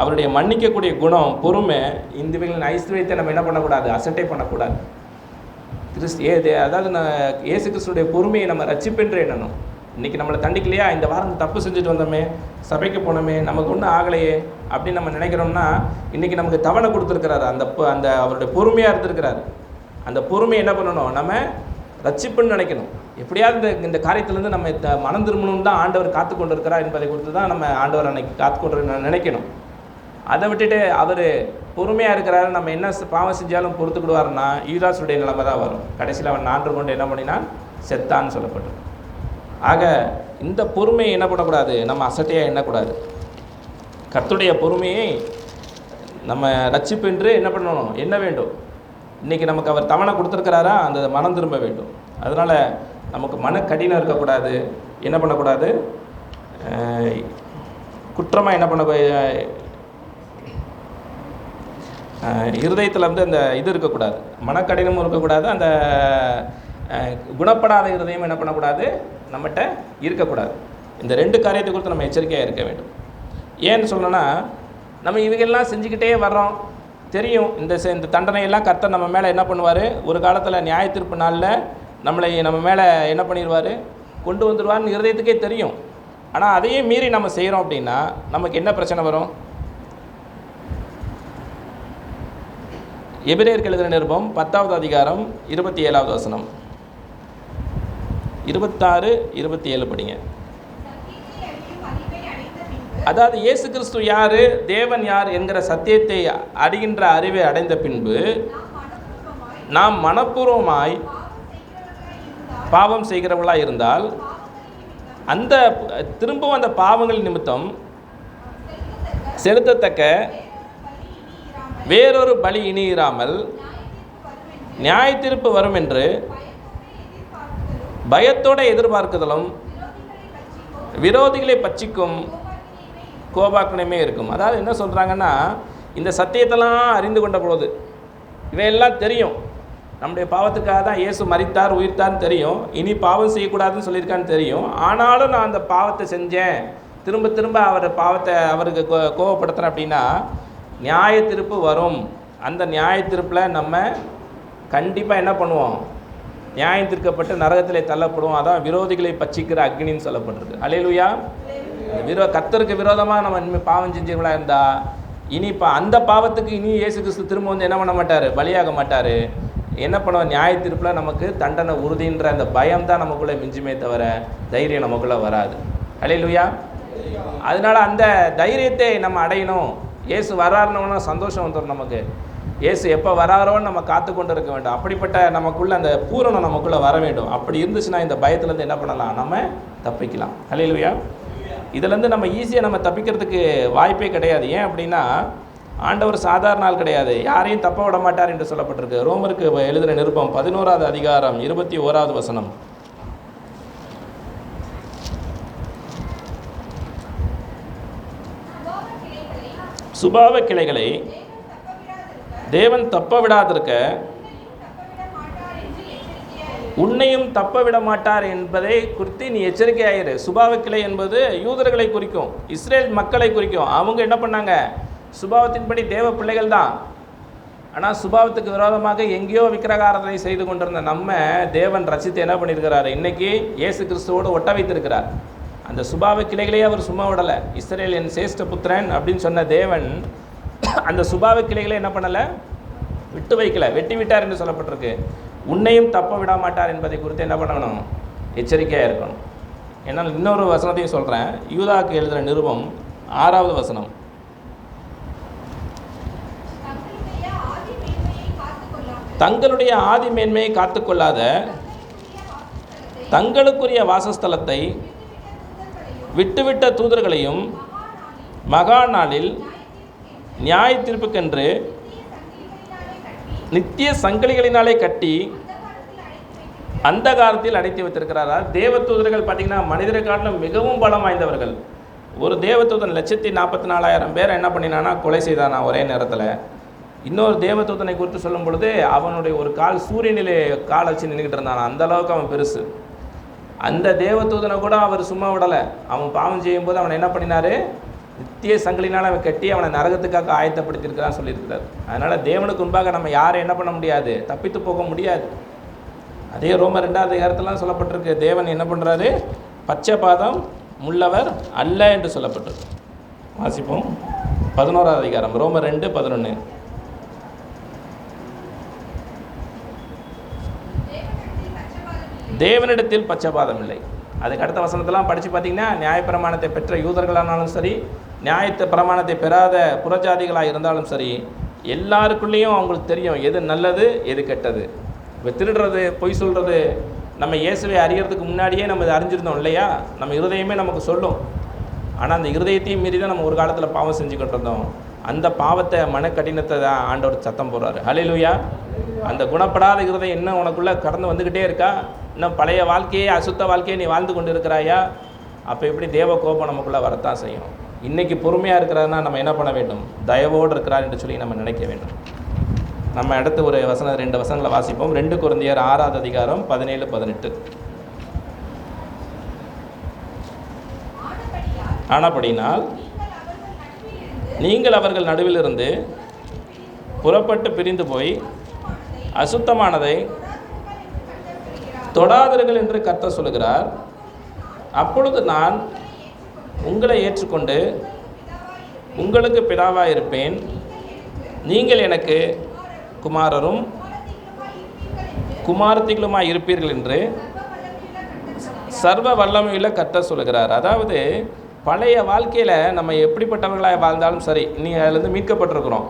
அவருடைய மன்னிக்கக்கூடிய குணம், பொறுமை, இந்தவைகளின் ஐஸ்வர்யத்தை நம்ம என்ன பண்ணக்கூடாது, அசட்டை பண்ணக்கூடாது. அதாவது இயேசு கிறிஸ்துடைய பொறுமையை நம்ம ரட்சிப்பென்று எண்ணணும். இன்றைக்கி நம்மளை தண்டிக்கலையா, இந்த வாரம் தப்பு செஞ்சுட்டு வந்தோமே, சபைக்கு போனோமே, நமக்கு ஒன்றும் ஆகலையே அப்படின்னு நம்ம நினைக்கிறோம்னா இன்றைக்கி நமக்கு தவணை கொடுத்துருக்கிறாரு. அந்த அவருடைய பொறுமையாக இருந்திருக்கிறார். அந்த பொறுமையை என்ன பண்ணணும், நம்ம ரட்சிப்புன்னு நினைக்கணும். எப்படியாவது இந்த காரியத்திலேருந்து நம்ம மனம் திரும்பணும் தான் ஆண்டவர் காத்து கொண்டு இருக்கிறார் என்பதை குறித்து தான் நம்ம ஆண்டவர் அன்னைக்கு காத்து கொண்டு நினைக்கணும். அதை விட்டுட்டு அவர் பொறுமையாக இருக்கிறாரு, நம்ம என்ன பாவம் செஞ்சாலும் பொறுத்துக்கிடுவாருன்னா யூதாசுடைய நிலைமை தான் வரும். கடைசியில் அவன் 4 கொண்டு என்ன பண்ணினான், செத்தான்னு சொல்லப்பட்டது. ஆக இந்த பொறுமையை என்ன பண்ணக்கூடாது, நம்ம அசட்டையாக எண்ணக்கூடாது. கர்த்தருடைய பொறுமையை நம்ம ரட்சிப்பென்று என்ன பண்ணணும், என்ன வேண்டும். இன்றைக்கி நமக்கு அவர் தவணை கொடுத்துருக்கிறாரா, அந்த மனம் திரும்ப வேண்டும். அதனால் நமக்கு மன கடினம் இருக்கக்கூடாது, என்ன பண்ணக்கூடாது, குற்றமாக என்ன பண்ண இருதயத்தில் வந்து அந்த இது இருக்கக்கூடாது, மனக்கடினமும் இருக்கக்கூடாது, அந்த குணப்படாத இருதயம் என்ன பண்ணக்கூடாது, நம்மகிட்ட இருக்கக்கூடாது. இந்த 2 காரியத்தை குறித்து நம்ம எச்சரிக்கையாக இருக்க வேண்டும். ஏன்னு சொல்லணும்னா நம்ம இவைகள்லாம் செஞ்சுக்கிட்டே வர்றோம், தெரியும் இந்த தண்டனையெல்லாம் கர்த்தர் நம்ம மேலே என்ன பண்ணுவார், ஒரு காலத்தில் நியாய தீர்ப்பு நாளில் நம்ம மேலே என்ன பண்ணிடுவார், கொண்டு வந்துடுவார்னு இருதயத்துக்கே தெரியும். ஆனால் அதையும் மீறி நம்ம செய்கிறோம் அப்படின்னா நமக்கு என்ன பிரச்சனை வரும். எபிரேயருக்கு எழுதின நிருபம் 10வது அதிகாரம் 27வது வசனம், 26, 27 படிங்க. அதாவது இயேசு கிறிஸ்து யார், தேவன் யார் என்கிற சத்தியத்தை அறிகின்ற அறிவை அடைந்த பின்பு நாம் மனப்பூர்வமாய் பாவம் செய்கிறவர்களாக இருந்தால் அந்த திரும்பவும் அந்த பாவங்கள் நிமித்தம் செலுத்தத்தக்க வேறொரு பலி இனியிராமல் நியாய தீர்ப்பு வரும் என்று பயத்தோடு எதிர்பார்க்குதலும் விரோதிகளை பட்சிக்கும் கோபாக்கினமே இருக்கும். அதாவது என்ன சொல்கிறாங்கன்னா, இந்த சத்தியத்தெல்லாம் அறிந்து கொண்ட பொழுது இவையெல்லாம் தெரியும், நம்முடைய பாவத்துக்காக தான் இயேசு மரித்தார் உயிர்த்தார்னு தெரியும், இனி பாவம் செய்யக்கூடாதுன்னு சொல்லியிருக்கான்னு தெரியும். ஆனாலும் நான் அந்த பாவத்தை செஞ்சேன், திரும்ப திரும்ப அவருக்கு கோபப்படுத்துகிறேன் அப்படின்னா நியாய தீர்ப்பு வரும். அந்த நியாய தீர்ப்பில் நம்ம கண்டிப்பாக என்ன பண்ணுவோம், நியாயம் தீர்க்கப்பட்டு நரகத்திலே தள்ளப்படுவோம். அதான் விரோதிகளை பட்சிக்கிற அக்னின்னு சொல்லப்படுறது. அல்லேலூயா. கர்த்தருக்கு விரோதமாக நம்ம இனிமேல் பாவம் செஞ்சவங்களா இருந்தால் இனி அந்த பாவத்துக்கு இனி இயேசு கிறிஸ்து திரும்ப வந்து என்ன பண்ண மாட்டார், பலியாக மாட்டார். என்ன பண்ணுவோம், நியாய தீர்ப்பில் நமக்கு தண்டனை உறுதின்ற அந்த பயம் தான் நமக்குள்ளே மிஞ்சுமே தவிர தைரியம் நமக்குள்ளே வராது. அல்லேலூயா. அதனால் அந்த தைரியத்தை நம்ம அடையணும். இயேசு வர்றாருன்னு சந்தோஷம் வந்துடும் நமக்கு. இயேசு எப்போ வராரோன்னு நம்ம காத்து கொண்டு இருக்க வேண்டும். அப்படிப்பட்ட நமக்குள்ள அந்த பூரணம் நமக்குள்ளே வர வேண்டும். அப்படி இருந்துச்சுன்னா இந்த பயத்துலேருந்து என்ன பண்ணலாம், நம்ம தப்பிக்கலாம். ஹல்லேலூயா. இதுலேருந்து நம்ம ஈஸியாக நம்ம தப்பிக்கிறதுக்கு வாய்ப்பே கிடையாது. ஏன் அப்படின்னா ஆண்டவர் சாதாரண ஆள் கிடையாது, யாரையும் தப்ப விட மாட்டார் என்று சொல்லப்பட்டிருக்கு. ரோமருக்கு எழுதின நிருபம் 11வது அதிகாரம் 21வது வசனம். சுபாவ கிளைகளை தேவன் தப்ப விடாதிருக்க உன்னையும் தப்ப விட மாட்டார் என்பதை குறித்து நீ எச்சரிக்கையாயிரு. சுபாவ கிளை என்பது யூதர்களை குறிக்கும், இஸ்ரேல் மக்களை குறிக்கும். அவங்க என்ன பண்ணாங்க, சுபாவத்தின்படி தேவ பிள்ளைகள் தான். ஆனால் சுபாவத்துக்கு விரோதமாக எங்கேயோ விக்கிரகாரத்தை செய்து கொண்டிருந்த நம்ம தேவன் ரசித்து என்ன பண்ணியிருக்கிறார், இன்றைக்கி இயேசு கிறிஸ்துவோடு ஒட்ட வைத்திருக்கிறார். அந்த சுபாவ கிளைகளையே அவர் சும்மா விடலை. இஸ்ரேல் என் சேஷ்ட புத்திரன் அப்படின்னு சொன்ன தேவன் அந்த சுபாவ கிளைகளை என்ன பண்ணலை, விட்டு வைக்கலை, வெட்டி விட்டார் என்று சொல்லப்பட்டிருக்கு. உன்னையும் தப்ப விட மாட்டார் என்பதை குறித்து என்ன பண்ணணும், எச்சரிக்கையாக இருக்கணும். என்னால் இன்னொரு வசனத்தையும் சொல்கிறேன். யூதாக்கு எழுதுகிற நிருபம் 6வது வசனம். தங்களுடைய ஆதி மேன்மையை காத்துக்கொள்ளாத தங்களுக்குரிய வாசஸ்தலத்தை விட்டுவிட்ட தூதர்களையும் மகா நாளில் நியாய தீர்ப்புக்கென்று நித்திய சங்கிலிகளினாலே கட்டி அந்த காலத்தில் அடைத்து வைத்திருக்கிறாரா. தேவ தூதர்கள் பார்த்திங்கன்னா மனிதரை காட்டிலும் மிகவும் பலம் வாய்ந்தவர்கள். ஒரு தேவதூதன் 144,000 பேரை என்ன பண்ணினானா, கொலை செய்தானா ஒரே நேரத்தில். இன்னொரு தேவதூதனை குறித்து சொல்லும் பொழுது அவனுடைய ஒரு கால் சூரியனிலே கால் வச்சு நின்றுக்கிட்டு இருந்தானா, அந்த அளவுக்கு அவன் பெருசு. அந்த தேவதூதனை கூட அவர் சும்மா விடலை. அவன் பாவம் செய்யும்போது அவனை என்ன பண்ணினார், நித்திய சங்கிலினால் அவன் கட்டி அவனை நரகத்துக்காக ஆயத்தப்படுத்தியிருக்கிறான்னு சொல்லியிருக்கிறார். அதனால் தேவனுக்கு முன்பாக நம்ம யாரை என்ன பண்ண முடியாது, தப்பித்து போக முடியாது. அதே ரோமர் 2வது அதிகாரத்திலாம் சொல்லப்பட்டிருக்கு, தேவன் என்ன பண்ணுறாரு, பச்சைபாதம் உள்ளவர் அல்ல என்று சொல்லப்பட்டிருக்கு. வாசிப்போம் 11வது அதிகாரம், ரோமர் 2:11. தேவனிடத்தில் பச்சபாதம் இல்லை. அதுக்கு அடுத்த வசனத்தெல்லாம் படித்து பார்த்தீங்கன்னா, நியாயப்பிரமாணத்தை பெற்ற யூதர்களானாலும் சரி, நியாயத்தை பிரமாணத்தை பெறாத புறஜாதிகளாக இருந்தாலும் சரி, எல்லாருக்குள்ளேயும் அவங்களுக்கு தெரியும் எது நல்லது எது கெட்டது. இப்போ திருடுறது, பொய் சொல்கிறது, நம்ம இயேசுவை அறியறதுக்கு முன்னாடியே நம்ம இதை அறிஞ்சிருந்தோம் இல்லையா, நம்ம இருதயமே நமக்கு சொல்லும். ஆனால் அந்த இருதயத்தையும் மீறி தான் நம்ம ஒரு காலத்தில் பாவம் செஞ்சுக்கிட்டு இருந்தோம். அந்த பாவத்தை, மனக்கடினத்தை தான் ஆண்டவர் சத்தம் போடுறாரு. ஹல்லேலூயா. அந்த குணப்படாத இருதயம் இன்னும் உனக்குள்ளே கடந்து வந்துக்கிட்டே இருக்கா, இன்னும் பழைய வாழ்க்கையே, அசுத்த வாழ்க்கையை நீ வாழ்ந்து கொண்டு இருக்கிறாயா, அப்போ எப்படி தேவ கோபம் நமக்குள்ளே வரத்தான் செய்யும். இன்றைக்கி பொறுமையாக இருக்கிறாருன்னா நம்ம என்ன பண்ண வேண்டும், தயவோடு இருக்கிறார் என்று சொல்லி நம்ம நினைக்க வேண்டும். நம்ம அடுத்து ஒரு வசனம், 2 வசனங்களை வாசிப்போம். 2 கொரிந்தியர் 6வது அதிகாரம் 17-18. ஆனபடினால் நீங்கள் அவர்கள் நடுவிலிருந்து புறப்பட்டு பிரிந்து போய் அசுத்தமானதை தொடாதீர்கள் என்று கர்த்தர் சொல்கிறார். அப்பொழுது நான் உங்களை ஏற்றுக்கொண்டு உங்களுக்கு பிதாவாக இருப்பேன், நீங்கள் எனக்கு குமாரரும் குமாரத்திகளுமாய் இருப்பீர்கள் என்று சர்வ வல்லமையுள்ள கர்த்தர் சொல்கிறார். அதாவது பழைய வாழ்க்கையில் நம்ம எப்படிப்பட்டவர்களாக வாழ்ந்தாலும் சரி, நீங்கள் அதிலேருந்து மீட்கப்பட்டிருக்கிறோம்.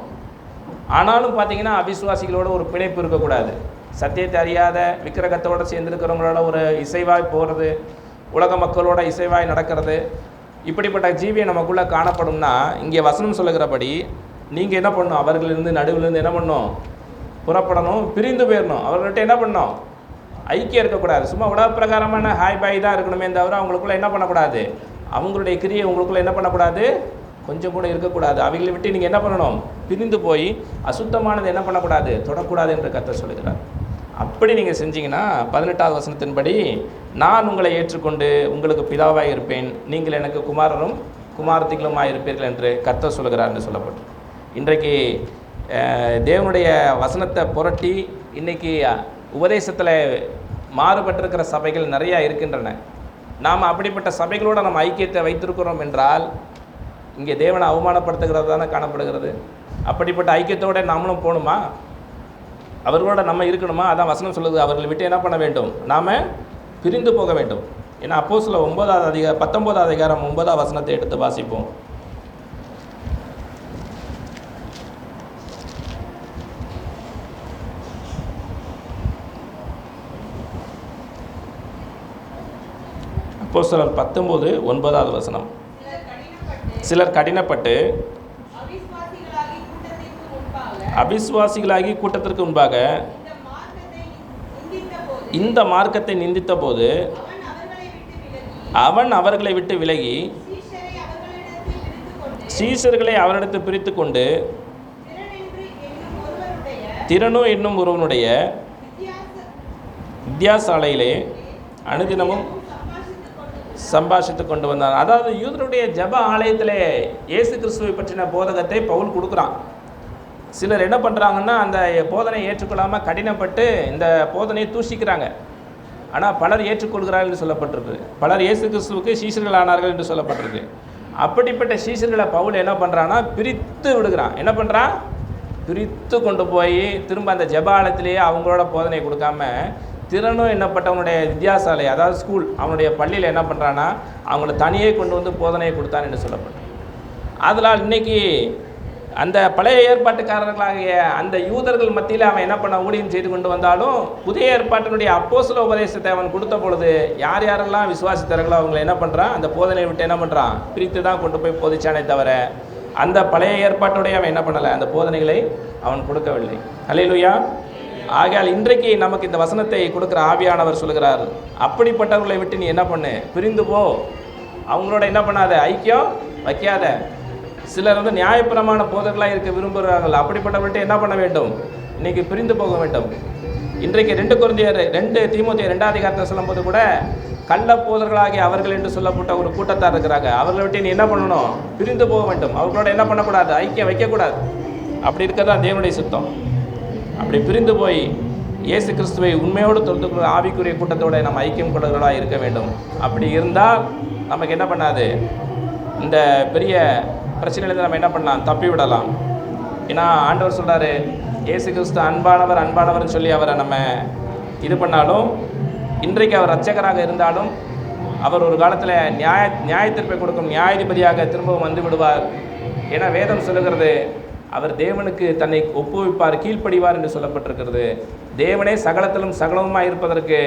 ஆனாலும் பார்த்தீங்கன்னா அவிசுவாசிகளோட ஒரு பிணைப்பு இருக்கக்கூடாது. சத்தியத்தை அறியாத விக்கிரகத்தோடு சேர்ந்துருக்கிறவங்களோட ஒரு இசைவாய் போகிறது, உலக மக்களோட இசைவாய் நடக்கிறது, இப்படிப்பட்ட ஜீவியை நமக்குள்ளே காணப்படும்னா, இங்கே வசனம் சொல்லுகிறபடி நீங்கள் என்ன பண்ணணும், அவர்களிருந்து நடுவிலிருந்து என்ன பண்ணணும், புறப்படணும், பிரிந்து போயிடணும். அவர்கள்ட்ட என்ன பண்ணணும், ஐக்கியம் இருக்கக்கூடாது. சும்மா உலக பிரகாரமான ஹாய் பாய் தான் இருக்கணுமே தவிர அவங்களுக்குள்ளே என்ன பண்ணக்கூடாது, அவங்களுடைய கிரியை உங்களுக்குள்ளே என்ன பண்ணக்கூடாது, கொஞ்சம் கூட இருக்கக்கூடாது. அவைகளை விட்டு நீங்கள் என்ன பண்ணணும், பிரிந்து போய் அசுத்தமானது என்ன பண்ணக்கூடாது, தொடக்கூடாது என்று கர்த்தர் சொல்கிறார். அப்படி நீங்கள் செஞ்சீங்கன்னா 18வது வசனத்தின்படி நான் உங்களை ஏற்றுக்கொண்டு உங்களுக்கு பிதாவாக இருப்பேன், நீங்கள் எனக்கு குமாரரும் குமாரத்திகளுமாய் இருப்பீர்கள் என்று கர்த்தர் சொல்கிறார் என்று சொல்லப்பட்டு, இன்றைக்கு தேவனுடைய வசனத்தை புரட்டி இன்றைக்கி உபதேசத்தில் மாறுபட்டிருக்கிற சபைகள் நிறையா இருக்கின்றன. நாம் அப்படிப்பட்ட சபைகளோடு நம்ம ஐக்கியத்தை வைத்திருக்கிறோம் என்றால் இங்கே தேவனை அவமானப்படுத்துகிறது தானே காணப்படுகிறது. அப்படிப்பட்ட ஐக்கியத்தோடு நாமளும் போகணுமா, அவர்களோட நம்ம இருக்கணுமா? அதான் வசனம் சொல்லுது, அவர்களை விட்டு என்ன பண்ண வேண்டும், நாம் பிரிந்து போக வேண்டும். ஏன்னா அப்போஸ்தலர் 19வது அதிகாரம் 9வது வசனத்தை எடுத்து வாசிப்போம். அப்போஸ்தலர் 19:9 சிலர் கடினப்பட்டு அவிசுவாசிகளாகி கூட்டத்திற்கு முன்பாக இந்த மார்க்கத்தை நிந்தித்த போது அவன் அவர்களை விட்டு விலகி சீஷர்களை அவரிடத்து பிரித்து கொண்டு திறனோ என்னும் ஒருவனுடைய வித்தியாசாலையிலே அனுதினமும் சம்பாஷித்து கொண்டு வந்தார். அதாவது யூதருடைய ஜப ஆலயத்திலே இயேசு கிறிஸ்துவை பற்றின போதகத்தை பவுல் கொடுக்குறான். சிலர் என்ன பண்ணுறாங்கன்னா அந்த போதனை ஏற்றுக்கொள்ளாமல் கடினப்பட்டு இந்த போதனையை தூஷிக்கிறாங்க. ஆனால் பலர் ஏற்றுக்கொள்கிறார்கள் என்று சொல்லப்பட்டிருக்கு. பலர் இயேசு கிறிஸ்துவுக்கு சீஷர்கள் ஆனார்கள் என்று சொல்லப்பட்டிருக்கு. அப்படிப்பட்ட சீஷர்களை பவுல் என்ன பண்ணுறான்னா பிரித்து விடுகிறான். என்ன பண்ணுறான்? பிரித்து கொண்டு போய் திரும்ப அந்த ஜபாலத்திலேயே அவங்களோட போதனை கொடுக்காம திறனும் என்னப்பட்டவனுடைய வித்தியாசாலை, அதாவது ஸ்கூல், அவனுடைய பள்ளியில் என்ன பண்ணுறான்னா அவங்கள தனியே கொண்டு வந்து போதனையை கொடுத்தான் என்று சொல்லப்பட்டது. அதனால் இன்றைக்கி அந்த பழைய ஏற்பாட்டுக்காரர்களாகிய அந்த யூதர்கள் மத்தியில் அவன் என்ன பண்ண ஊழியம் செய்து கொண்டு வந்தாலும் புதிய ஏற்பாட்டினுடைய அப்போஸ்தல உபதேசத்தை அவன் கொடுத்த பொழுது யார் யாரெல்லாம் விசுவாசித்தார்களோ அவங்களை என்ன பண்ணுறான்? அந்த போதனையை விட்டு என்ன பண்ணுறான்? பிரித்து தான் கொண்டு போய் போதிச்சானே தவிர அந்த பழைய ஏற்பாட்டுடைய அவன் என்ன பண்ணலை? அந்த போதனைகளை அவன் கொடுக்கவில்லை. அல்லேலூயா. ஆகையால் இன்றைக்கு நமக்கு இந்த வசனத்தை கொடுக்குற ஆவியானவர் சொல்கிறார், அப்படிப்பட்டவர்களை விட்டு நீ என்ன பண்ணு? பிரிந்து போ. அவங்களோட என்ன பண்ணாத? ஐக்கியம் வைக்காத. சிலர் வந்து நியாயப்பிரமாண போதர்களாக இருக்க விரும்புகிறார்கள். அப்படிப்பட்டவர்கிட்ட என்ன பண்ண வேண்டும்? இன்றைக்கி பிரிந்து போக வேண்டும். இன்றைக்கு 2 தீமோத்தேயு 2 சொல்லும்போது கூட கள்ள போதர்களாகிய அவர்கள் என்று சொல்லப்பட்ட ஒரு கூட்டத்தார் இருக்கிறாங்க. அவர்களை விட்டு நீ என்ன பண்ணணும்? பிரிந்து போக வேண்டும். அவர்களோட என்ன பண்ணக்கூடாது? ஐக்கியம் வைக்கக்கூடாது. அப்படி இருக்கிறதான் தேவனுடைய சுத்தம். அப்படி பிரிந்து போய் இயேசு கிறிஸ்துவை உண்மையோடு தொடுத்துக்கிற ஆவிக்குரிய கூட்டத்தோடு நம்ம ஐக்கியம் கொண்டவர்களாக இருக்க வேண்டும். அப்படி இருந்தால் நமக்கு என்ன பண்ணாது? இந்த பெரிய பிரச்சனையிலேருந்து நம்ம என்ன பண்ணலாம்? தப்பி விடலாம். ஏன்னா ஆண்டவர் சொல்கிறாரு, இயேசு கிறிஸ்து அன்பானவர்னு சொல்லி அவரை நம்ம இது பண்ணாலும், இன்றைக்கு அவர் இரட்சகராக இருந்தாலும் அவர் ஒரு காலத்தில் நியாய தீர்ப்பை கொடுக்கும் நியாயாதிபதியாக திரும்பவும் வந்து விடுவார். ஏன்னா வேதம் சொல்லுகிறது, அவர் தேவனுக்கு தன்னை ஒப்புவிப்பார், கீழ்ப்படிவார் என்று சொல்லப்பட்டிருக்கிறது. தேவனே சகலத்திலும் சகலமுமாய் இருப்பதற்கு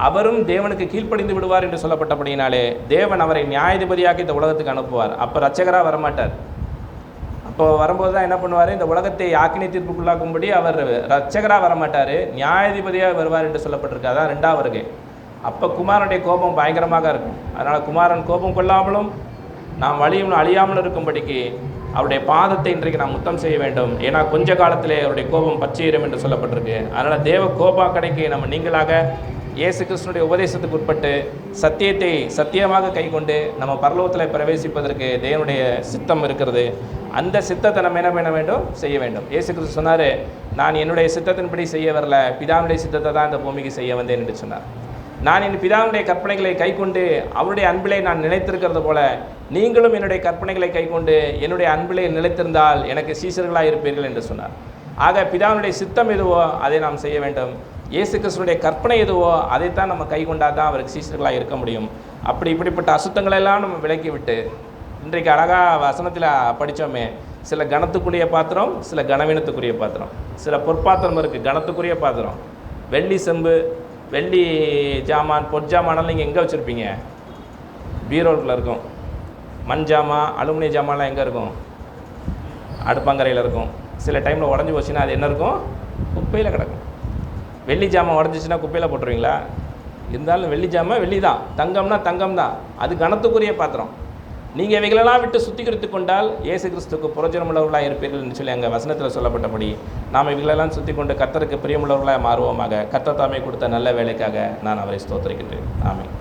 அவரும் தேவனுக்கு கீழ்ப்படிந்து விடுவார் என்று சொல்லப்பட்டபடியினாலே தேவன் அவரை நியாயாதிபதியாக இந்த உலகத்துக்கு அனுப்புவார். அப்போ இரட்சகராக வரமாட்டார். அப்போ வரும்போது தான் என்ன பண்ணுவார்? இந்த உலகத்தை ஆக்கினை தீர்ப்புக்குள்ளாக்கும்படி அவர் இரட்சகராக வரமாட்டார், நியாயாதிபதியாக வருவார் என்று சொல்லப்பட்டிருக்கு. அதான் 2ஆம் வருகை. அப்போ குமாரனுடைய கோபம் பயங்கரமாக இருக்கும். அதனால் குமாரன் கோபம் கொள்ளாமலும் நாம் வழியும் அழியாமல் இருக்கும்படிக்கு அவருடைய பாதத்தை இன்றைக்கு நாம் முத்தம் செய்ய வேண்டும். ஏன்னா கொஞ்ச காலத்திலே அவருடைய கோபம் பச்சையிடும் என்று சொல்லப்பட்டிருக்கு. அதனால் தேவ கோபாக்கடைக்கு நம்ம நீங்களாக இயேசு கிறிஸ்துனுடைய உபதேசத்துக்கு உட்பட்டு சத்தியத்தை சத்தியமாக கை கொண்டு நம்ம பரலோகத்தில் பிரவேசிப்பதற்கு தேவனுடைய சித்தம் இருக்கிறது. அந்த சித்தத்தை நம்ம என்ன பண்ண வேண்டும்? செய்ய வேண்டும். இயேசு கிறிஸ்து சொன்னார், நான் என்னுடைய சித்தத்தின்படி செய்ய வரல, பிதாவுடைய சித்தத்தை தான் இந்த பூமிக்கு செய்ய வந்தேன் என்று சொன்னார். நான் என் பிதாவுடைய கற்பனைகளை கை கொண்டு அவருடைய அன்பிலை நான் நிலைத்திருக்கிறது போல நீங்களும் என்னுடைய கற்பனைகளை கை கொண்டு என்னுடைய அன்பிலை நிலைத்திருந்தால் எனக்கு சீஷர்களாக இருப்பீர்கள் என்று சொன்னார். ஆக பிதாவுடைய சித்தம் எதுவோ அதை நாம் செய்ய வேண்டும். இயேசு கிறிஸ்துடைய கற்பனை எதுவோ அதைத்தான் நம்ம கை கொண்டால் தான் அவருக்கு சீஷர்களாக இருக்க முடியும். இப்படிப்பட்ட அசுத்தங்களெல்லாம் நம்ம விலக்கி விட்டு இன்றைக்கு அழகாக வசனத்தில் படித்தோமே, சில கனத்துக்குரிய பாத்திரம், சில கனவீனத்துக்குரிய பாத்திரம், சில பொற்பாத்திரம் இருக்குது, கனத்துக்குரிய பாத்திரம். வெள்ளி செம்பு, வெள்ளி ஜாமான், பொற்ஜாமானெல்லாம் நீங்கள் எங்கே வச்சுருப்பீங்க? பீரோல்குள்ளே இருக்கும். மண் ஜாமான், அலுமினிய ஜாமான்லாம் எங்கே இருக்கும்? அடுப்பங்கரையில் இருக்கும். சில டைமில் உடஞ்சி போச்சுன்னா அது என்ன இருக்கும்? குப்பையில் கிடக்கும். வெள்ளி ஜாமான் உடஞ்சிச்சின்னா குப்பையில் போட்டுருவீங்களா? இருந்தாலும் வெள்ளி ஜாமான் வெள்ளி தான், தங்கம்னா தங்கம் தான். அது கனத்துக்குரிய பாத்திரம். நீங்கள் இவைகளெல்லாம் விட்டு சுத்திகரித்து கொண்டால் இயேசு கிறிஸ்துக்கு புரோஜனமுள்ளவர்களாக இருப்பீர்கள் என்று சொல்லி அங்கே வசனத்தில் சொல்லப்பட்டபடி நாம் இவைகளெல்லாம் சுற்றி கொண்டு கர்த்தருக்கு பிரியமுள்ளவர்களாக மாறுவோமாக. கர்த்தர் தாமே கொடுத்த நல்ல வேலைக்காக நான் அவரை ஸ்தோத்திரிக்கின்றேன். ஆமென்.